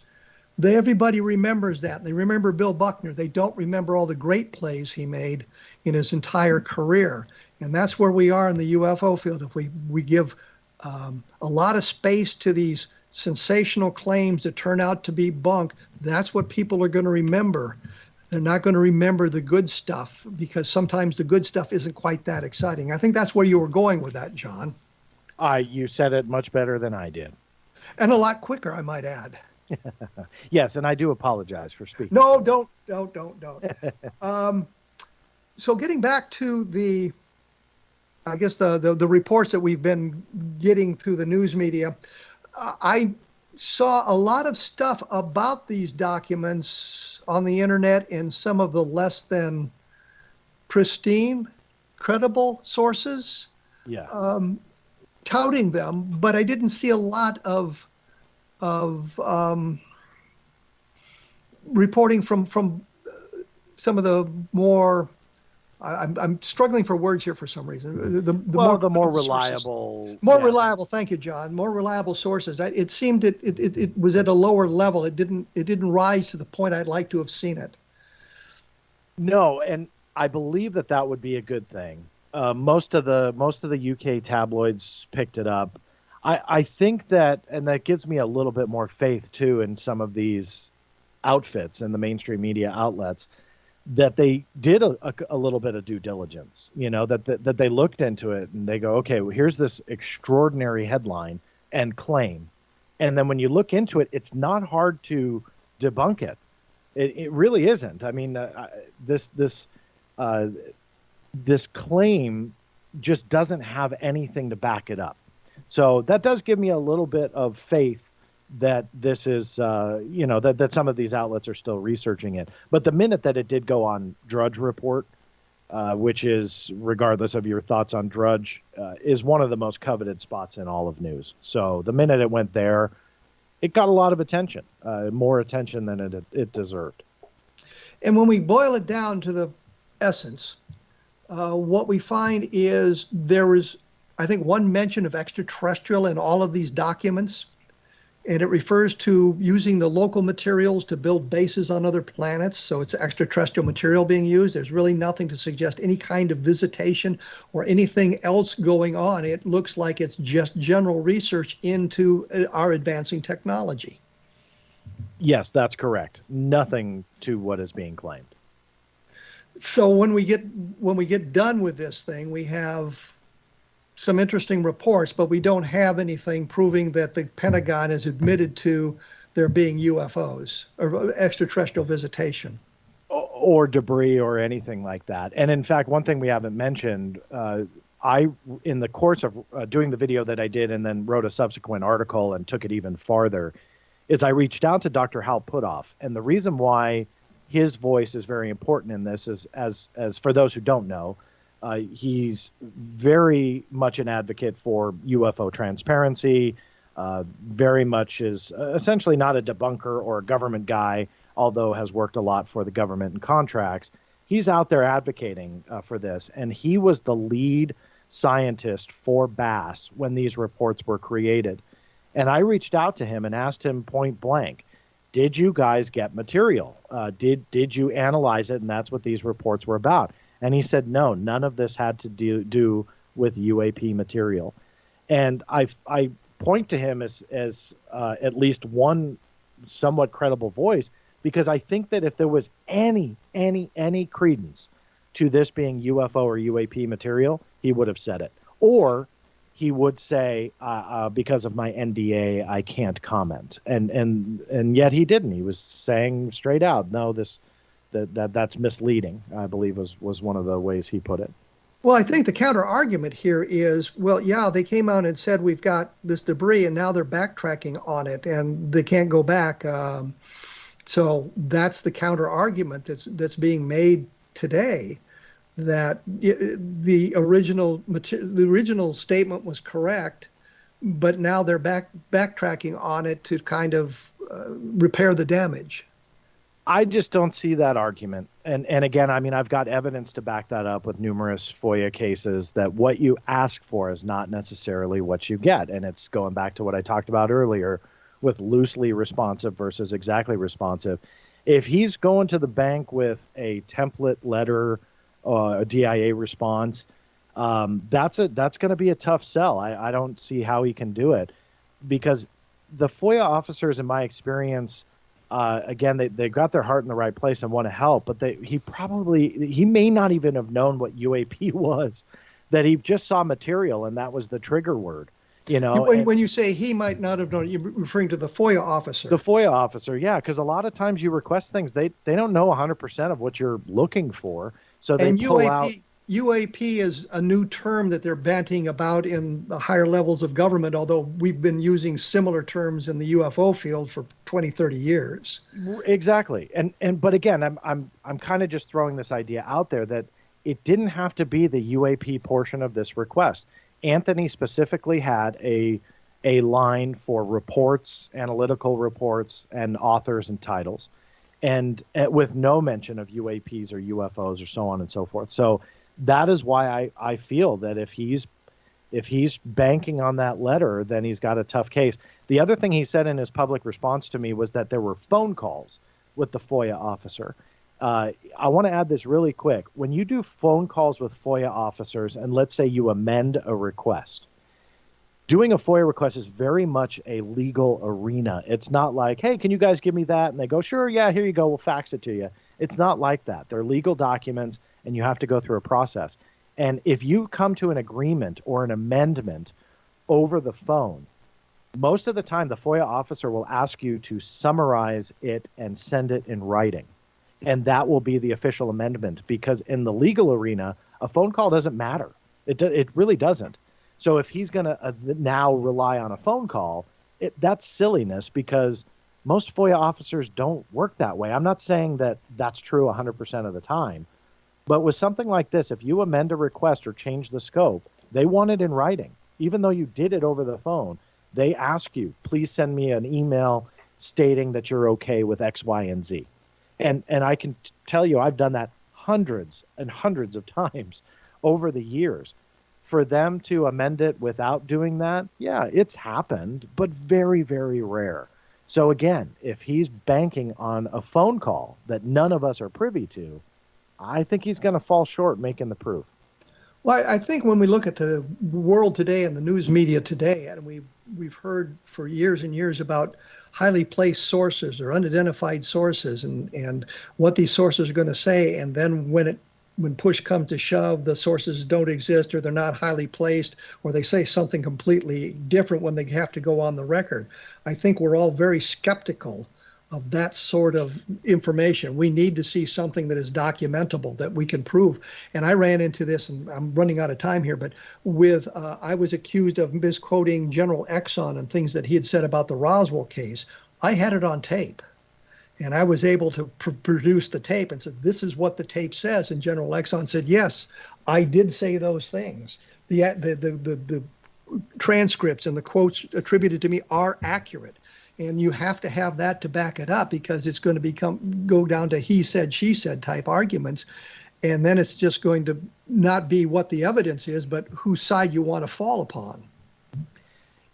Everybody remembers that. They remember Bill Buckner. They don't remember all the great plays he made in his entire career. And that's where we are in the UFO field. If we give a lot of space to these sensational claims that turn out to be bunk, that's what people are going to remember. They're not going to remember the good stuff, because sometimes the good stuff isn't quite that exciting. I think that's where you were going with that, John. You said it much better than I did. And a lot quicker, I might add. Yes, and I do apologize for speaking. No, don't. So getting back to the reports that we've been getting through the news media, I saw a lot of stuff about these documents on the internet in some of the less than pristine, credible sources, touting them, but I didn't see a lot of reporting from some of the more. I'm struggling for words here for some reason. The more reliable. More reliable. Thank you, John. More reliable sources. It seemed it was at a lower level. It didn't rise to the point I'd like to have seen it. No, and I believe that would be a good thing. Most of the UK tabloids picked it up. I think that, and that gives me a little bit more faith too in some of these outfits and the mainstream media outlets, that they did a little bit of due diligence, that they looked into it and they go, okay, well, here's this extraordinary headline and claim. And then when you look into it, it's not hard to debunk it. It really isn't. I mean, this claim just doesn't have anything to back it up. So that does give me a little bit of faith that this is, that some of these outlets are still researching it. But the minute that it did go on Drudge Report, which is, regardless of your thoughts on Drudge, is one of the most coveted spots in all of news. So the minute it went there, it got a lot of attention, more attention than it deserved. And when we boil it down to the essence, what we find is there is, I think, one mention of extraterrestrial in all of these documents. And it refers to using the local materials to build bases on other planets. So it's extraterrestrial material being used. There's really nothing to suggest any kind of visitation or anything else going on. It looks like it's just general research into our advancing technology. Yes, that's correct. Nothing to what is being claimed. So when we get done with this thing, we have some interesting reports, but we don't have anything proving that the Pentagon has admitted to there being UFOs or extraterrestrial visitation. Or debris or anything like that. And in fact, one thing we haven't mentioned, in the course of doing the video that I did and then wrote a subsequent article and took it even farther, is I reached out to Dr. Hal Puthoff. And the reason why his voice is very important in this is, as for those who don't know, he's very much an advocate for UFO transparency, very much is essentially not a debunker or a government guy, although has worked a lot for the government and contracts. He's out there advocating for this, and he was the lead scientist for BASS when these reports were created. And I reached out to him and asked him point blank, did you guys get material? Did you analyze it? And that's what these reports were about. And he said, no, none of this had to do with UAP material. And I point to him as at least one somewhat credible voice, because I think that if there was any credence to this being UFO or UAP material, he would have said it. Or he would say, because of my NDA, I can't comment. And yet he didn't. He was saying straight out, no, that's misleading, I believe was one of the ways he put it. Well, I think the counter argument here is, well, yeah, they came out and said we've got this debris, and now they're backtracking on it, and they can't go back. So that's the counter argument that's being made today, that the original statement was correct, but now they're backtracking on it to kind of repair the damage. I just don't see that argument. And again, I mean, I've got evidence to back that up with numerous FOIA cases, that what you ask for is not necessarily what you get. And it's going back to what I talked about earlier with loosely responsive versus exactly responsive. If he's going to the bank with a template letter, a DIA response, that's going to be a tough sell. I don't see how he can do it, because the FOIA officers, in my experience, again, they got their heart in the right place and want to help, but he may not even have known what UAP was, that he just saw material and that was the trigger word. When you say he might not have known, you're referring to the FOIA officer. The FOIA officer, yeah, because a lot of times you request things, they don't know 100% of what you're looking for, so they pull out. UAP is a new term that they're banting about in the higher levels of government, although we've been using similar terms in the UFO field for 20, 30 years. Exactly. But again, I'm kind of just throwing this idea out there that it didn't have to be the UAP portion of this request. Anthony specifically had a line for reports, analytical reports, and authors and titles, and with no mention of UAPs or UFOs or so on and so forth. So that is why I feel that if he's banking on that letter, then he's got a tough case. The other thing he said in his public response to me was that there were phone calls with the FOIA officer. I want to add this really quick. When you do phone calls with FOIA officers, and let's say you amend a request, doing a FOIA request is very much a legal arena. It's not like, hey, can you guys give me that? And they go, sure, yeah, here you go, we'll fax it to you. It's not like that. They're legal documents, and you have to go through a process. And if you come to an agreement or an amendment over the phone, most of the time the FOIA officer will ask you to summarize it and send it in writing. And that will be the official amendment, because in the legal arena, a phone call doesn't matter. It really doesn't. So if he's going to now rely on a phone call, that's silliness, because most FOIA officers don't work that way. I'm not saying that that's true 100% of the time. But with something like this, if you amend a request or change the scope, they want it in writing. Even though you did it over the phone, they ask you, please send me an email stating that you're okay with X, Y, and Z. And I can tell you, I've done that hundreds and hundreds of times over the years. For them to amend it without doing that, yeah, it's happened, but very, very rare. So again, if he's banking on a phone call that none of us are privy to, I think he's going to fall short making the proof. Well, I think when we look at the world today and the news media today, and we've heard for years and years about highly placed sources or unidentified sources, and what these sources are going to say, and then when push comes to shove, the sources don't exist, or they're not highly placed, or they say something completely different when they have to go on the record. I think we're all very skeptical of that sort of information. We need to see something that is documentable, that we can prove. And I ran into this, and I'm running out of time here, but I was accused of misquoting General Exxon and things that he had said about the Roswell case. I had it on tape, and I was able to produce the tape and said, this is what the tape says. And General Exxon said, yes, I did say those things. The transcripts and the quotes attributed to me are accurate. And you have to have that to back it up, because it's going to go down to he said, she said type arguments. And then it's just going to not be what the evidence is, but whose side you want to fall upon.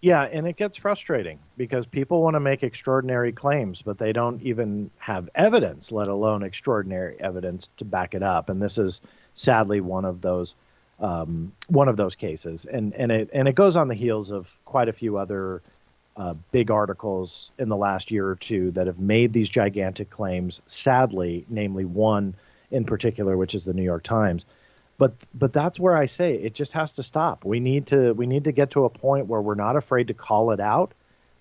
Yeah, and it gets frustrating because people want to make extraordinary claims, but they don't even have evidence, let alone extraordinary evidence to back it up. And this is sadly one of those cases. And it goes on the heels of quite a few other big articles in the last year or two that have made these gigantic claims, sadly, namely one in particular, which is the New York Times. But that's where I say it just has to stop. We need to get to a point where we're not afraid to call it out,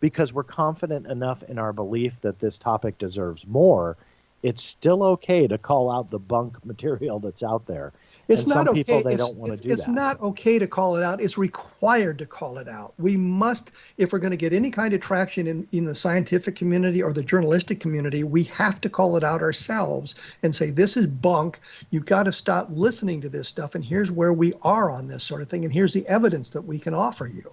because we're confident enough in our belief that this topic deserves more. It's still okay to call out the bunk material that's out there. It's and not some people, okay. they don't want to do that. It's not okay to call it out. It's required to call it out. We must, if we're going to get any kind of traction in the scientific community or the journalistic community, we have to call it out ourselves and say, this is bunk. You've got to stop listening to this stuff. And here's where we are on this sort of thing. And here's the evidence that we can offer you.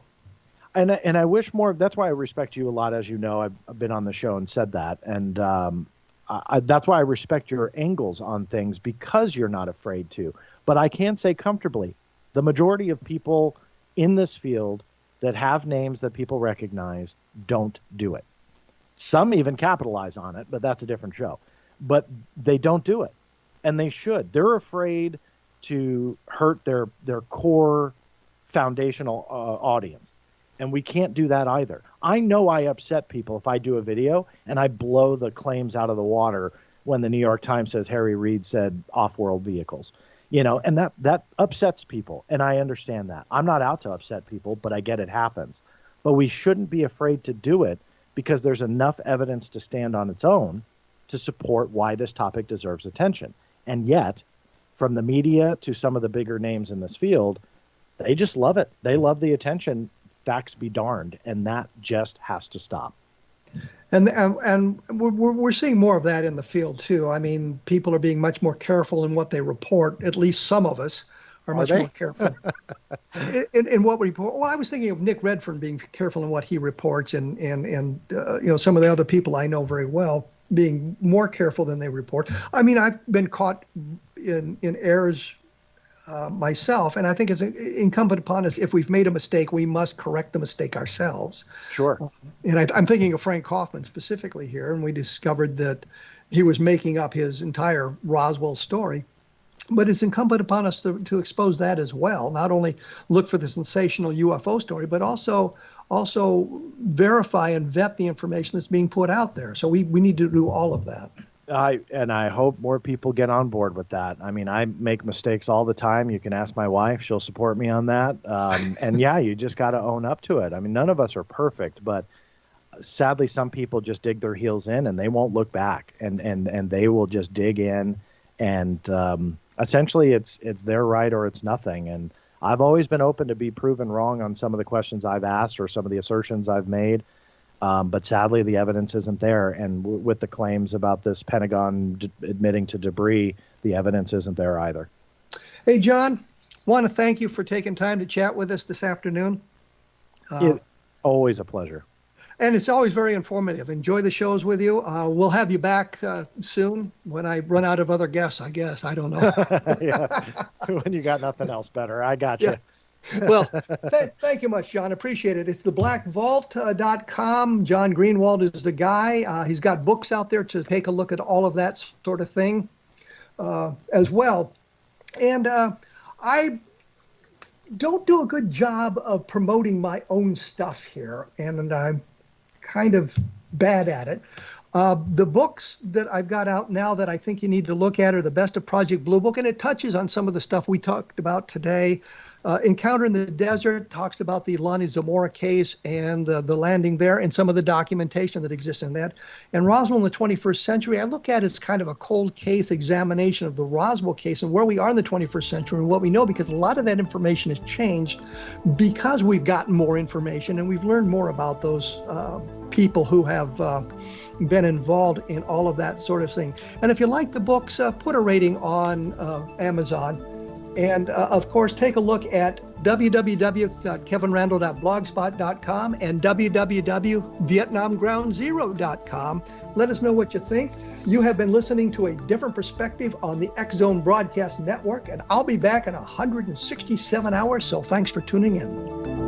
And I wish more. That's why I respect you a lot. As you know, I've been on the show and said that. And that's why I respect your angles on things, because you're not afraid to. But I can say comfortably, the majority of people in this field that have names that people recognize don't do it. Some even capitalize on it, but that's a different show. But they don't do it, and they should. They're afraid to hurt their core foundational audience, and we can't do that either. I know I upset people if I do a video and I blow the claims out of the water when the New York Times says Harry Reid said off-world vehicles. And that upsets people, and I understand that. I'm not out to upset people, but I get it happens. But we shouldn't be afraid to do it, because there's enough evidence to stand on its own to support why this topic deserves attention. And yet, from the media to some of the bigger names in this field, they just love it. They love the attention, facts be darned, and that just has to stop. And we're seeing more of that in the field too. I mean, people are being much more careful in what they report. At least some of us are much more careful in what we report. Well, I was thinking of Nick Redfern being careful in what he reports, and some of the other people I know very well being more careful than they report. I mean, I've been caught in errors myself, and I think it's incumbent upon us, if we've made a mistake, we must correct the mistake ourselves. Sure. And I'm thinking of Frank Kaufman specifically here, and we discovered that he was making up his entire Roswell story. But it's incumbent upon us to expose that as well. Not only look for the sensational UFO story, but also verify and vet the information that's being put out there. So we need to do all of that. I hope more people get on board with that. I mean, I make mistakes all the time. You can ask my wife; she'll support me on that. And yeah, you just got to own up to it. I mean, none of us are perfect, but sadly, some people just dig their heels in and they won't look back, and they will just dig in, and essentially, it's their right or it's nothing. And I've always been open to be proven wrong on some of the questions I've asked or some of the assertions I've made. But sadly, the evidence isn't there. And with the claims about this Pentagon admitting to debris, the evidence isn't there either. Hey, John, want to thank you for taking time to chat with us this afternoon. Always a pleasure. And it's always very informative. Enjoy the shows with you. We'll have you back soon when I run out of other guests, I guess. I don't know. Yeah. When you got nothing else better. I got you. Yeah. Well, thank you much, John. Appreciate it. It's theblackvault.com. John Greenewald is the guy. He's got books out there to take a look at all of that sort of thing as well. And I don't do a good job of promoting my own stuff here, and I'm kind of bad at it. The books that I've got out now that I think you need to look at are the Best of Project Blue Book, and it touches on some of the stuff we talked about today. Encounter in the Desert talks about the Lonnie Zamora case and the landing there and some of the documentation that exists in that. And Roswell in the 21st century, I look at it as kind of a cold case examination of the Roswell case and where we are in the 21st century and what we know, because a lot of that information has changed because we've gotten more information and we've learned more about those people who have been involved in all of that sort of thing. And if you like the books, put a rating on Amazon. And of course, take a look at www.kevinrandle.blogspot.com and www.vietnamgroundzero.com. Let us know what you think. You have been listening to a different perspective on the X Zone Broadcast Network, and I'll be back in 167 hours, so thanks for tuning in.